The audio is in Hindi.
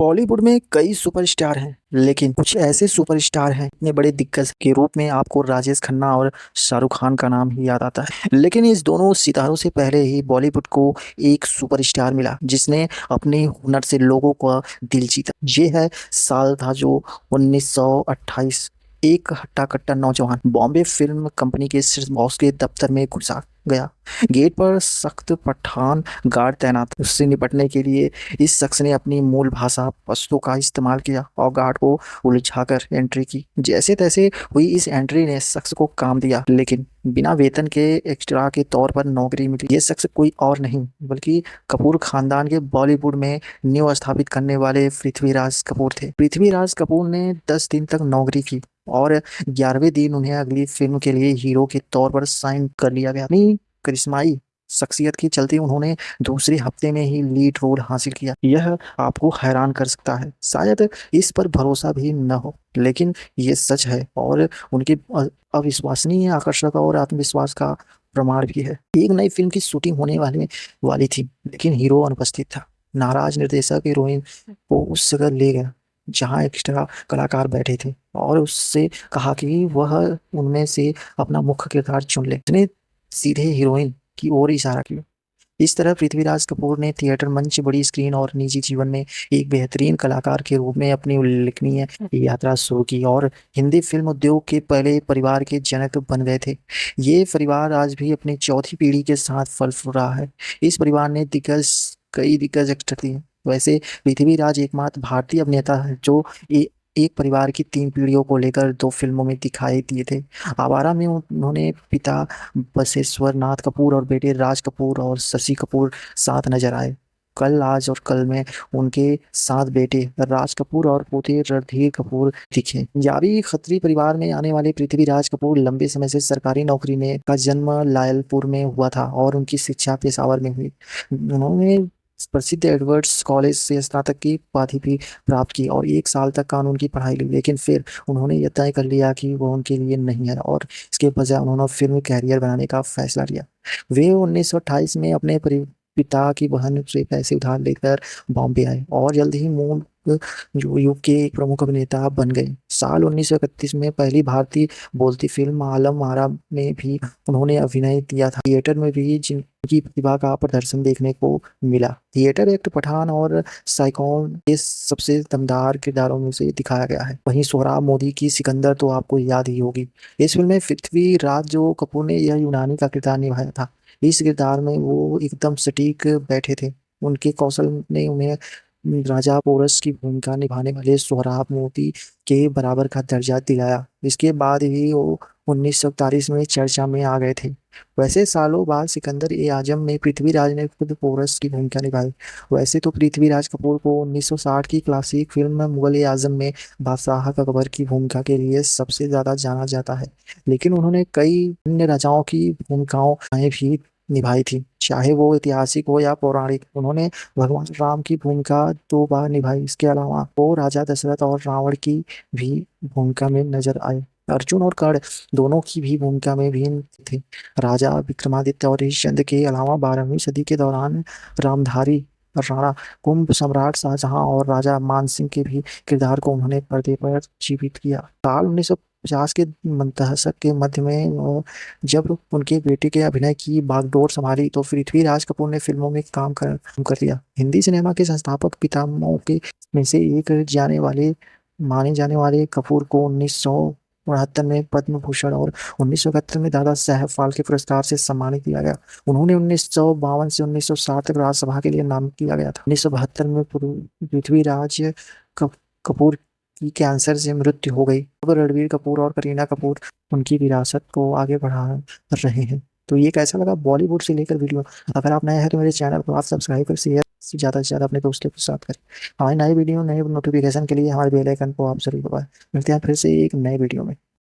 बॉलीवुड में कई सुपरस्टार हैं, लेकिन कुछ ऐसे सुपरस्टार हैं इतने बड़े दिग्गज के रूप में आपको राजेश खन्ना और शाहरुख खान का नाम ही याद आता है। लेकिन इस दोनों सितारों से पहले ही बॉलीवुड को एक सुपरस्टार मिला जिसने अपने हुनर से लोगों का दिल जीता। ये है साल था जो 1928। एक हट्टा कट्टा नौजवान बॉम्बे फिल्म कंपनी के शीर्ष बॉस के दफ्तर में घुसा गया। गेट पर सख्त पठान गार्ड तैनात। उससे निपटने के लिए इस शख्स ने अपनी मूल भाषा पश्तो का इस्तेमाल किया और गार्ड को उलझाकर एंट्री की। जैसे तैसे हुई इस एंट्री ने शख्स को काम दिया, लेकिन बिना वेतन के एक्स्ट्रा के तौर पर नौकरी मिली। ये शख्स कोई और नहीं बल्कि कपूर खानदान के बॉलीवुड में न्यू स्थापित करने वाले पृथ्वीराज कपूर थे। पृथ्वीराज कपूर ने 10 दिन तक नौकरी की और 11वें दिन उन्हें अगली फिल्म के लिए हीरो के तौर पर साइन कर लिया गया। अपनी करिश्माई शख्सियत के चलते उन्होंने दूसरे हफ्ते में ही लीड रोल हासिल किया। यह आपको हैरान कर सकता है, शायद इस पर भरोसा भी न हो, लेकिन ये सच है और उनकी अविश्वसनीय आकर्षक और आत्मविश्वास का प्रमाण भी है। एक नई फिल्म की शूटिंग होने वाली थी, लेकिन हीरो अनुपस्थित था। नाराज निर्देशक हीरोइन को उस जगह ले गया जहां एक्स्ट्रा कलाकार बैठे थे और उससे कहा कि वह उनमें से अपना मुख्य किरदार चुन ले। उसने सीधे हीरोइन की ओर इशारा किया। इस तरह पृथ्वीराज कपूर ने थिएटर, मंच, बड़ी स्क्रीन और निजी जीवन में एक बेहतरीन कलाकार के रूप में अपनी उल्लेखनीय यात्रा शुरू की और हिंदी फिल्म उद्योग के पहले परिवार के जनक बन गए थे। ये परिवार आज भी अपनी चौथी पीढ़ी के साथ फल फूल रहा है। इस परिवार ने कई दिग्गज एक्टर दिए। वैसे पृथ्वीराज एकमात्र भारतीय अभिनेता है जो एक परिवार की 3 पीढ़ियों को लेकर 2 फिल्मों में दिखाई दिए थे। आवारा में उन्होंने पिता बसेश्वर नाथ कपूर और बेटे राज कपूर और शशि कपूर साथ नजर आए। कल, आज और कल में उनके 7 बेटे राज कपूर और पोते रणधीर कपूर दिखे। पंजाबी खत्री परिवार में आने वाले पृथ्वीराज कपूर लंबे समय से सरकारी नौकरी में का जन्म लायलपुर में हुआ था और उनकी शिक्षा पेशावर में हुई। उन्होंने प्रसिद्ध एडवर्ड्स कॉलेज से स्नातक की उपाधि भी प्राप्त की और 1 साल तक कानून की पढ़ाई ली, लेकिन फिर उन्होंने यह तय कर लिया कि वो उनके लिए नहीं है और इसके बजाय उन्होंने फिल्म कैरियर बनाने का फैसला लिया। वे 1928 में अपने पिता की बहन से पैसे उधार लेकर बॉम्बे आए और जल्द ही मूल जो युग के एक प्रमुख अभिनेता बन गए। साल 1931 में पहली भारतीय बोलती फिल्म आलम आरा में भी उन्होंने अभिनय किया था। थिएटर में भी जिनकी प्रतिभा का प्रदर्शन देखने को मिला। थिएटर एक्ट पठान और साइकॉन के सबसे दमदार किरदारों में से दिखाया गया है। वहीं सोहराब मोदी की सिकंदर तो आपको याद ही होगी। इस फिल्म में पृथ्वीराज जो कपूर ने यह यूनानी का किरदार निभाया था। इस किरदार में वो एकदम सटीक बैठे थे। उनके कौशल ने उन्हें राजा पोरस की भूमिका निभाने वाले सोहराब मोदी के बराबर का दर्जा दिलाया। इसके बाद ही वो 1941 में चर्चा में आ गए थे। वैसे सालों बाद सिकंदर ए आजम में पृथ्वीराज ने खुद पोरस की भूमिका निभाई। वैसे तो पृथ्वीराज कपूर को 1960 की क्लासिक फिल्म मुगल ए आजम में बादशाह अकबर की भूमिका के लिए सबसे ज्यादा जाना जाता है, लेकिन उन्होंने कई अन्य राजाओं की भूमिकाओं भी निभाई थी, चाहे वो ऐतिहासिक हो या पौराणिक। उन्होंने भगवान राम की भूमिका 2 बार निभाई। इसके अलावा वो राजा दशरथ और रावण की भी भूमिका में नजर आए। अर्जुन और कर्ण दोनों की भी भूमिका में भी थे। राजा विक्रमादित्य और हरिश्चंद्र के अलावा 12वीं सदी के दौरान रामधारी राणा, कुंभ सम्राट शाहजहां और राजा मानसिंह के भी किरदार को उन्होंने पर्दे पर जीवित किया। साल 1950 के दशक के मध्य में जब उनके बेटे के अभिनय की बागडोर संभाली तो पृथ्वीराज कपूर ने फिल्मों में काम कर लिया। हिंदी सिनेमा के संस्थापक पितामहों के में से एक माने जाने वाले कपूर को 1969 में पद्म भूषण और 1971 में दादा साहेब फाल्के पुरस्कार से सम्मानित किया गया। उन्होंने 1952 से 1960 तक राज्यसभा के लिए नाम किया गया था। 1972 में पृथ्वीराज कपूर की कैंसर से मृत्यु हो गई। अब रणबीर कपूर और करीना कपूर उनकी विरासत को आगे बढ़ा रहे हैं। तो ये कैसा लगा बॉलीवुड से लेकर वीडियो? अगर आप नए हैं तो मेरे चैनल को आप सब्सक्राइब कर शेयर ज़्यादा से ज़्यादा अपने दोस्तों के साथ करें। हमारे नए वीडियो नए नोटिफिकेशन के लिए हमारे बेल आइकन को आप जरूर दबाएं। मिलते हैं फिर से एक नए वीडियो में।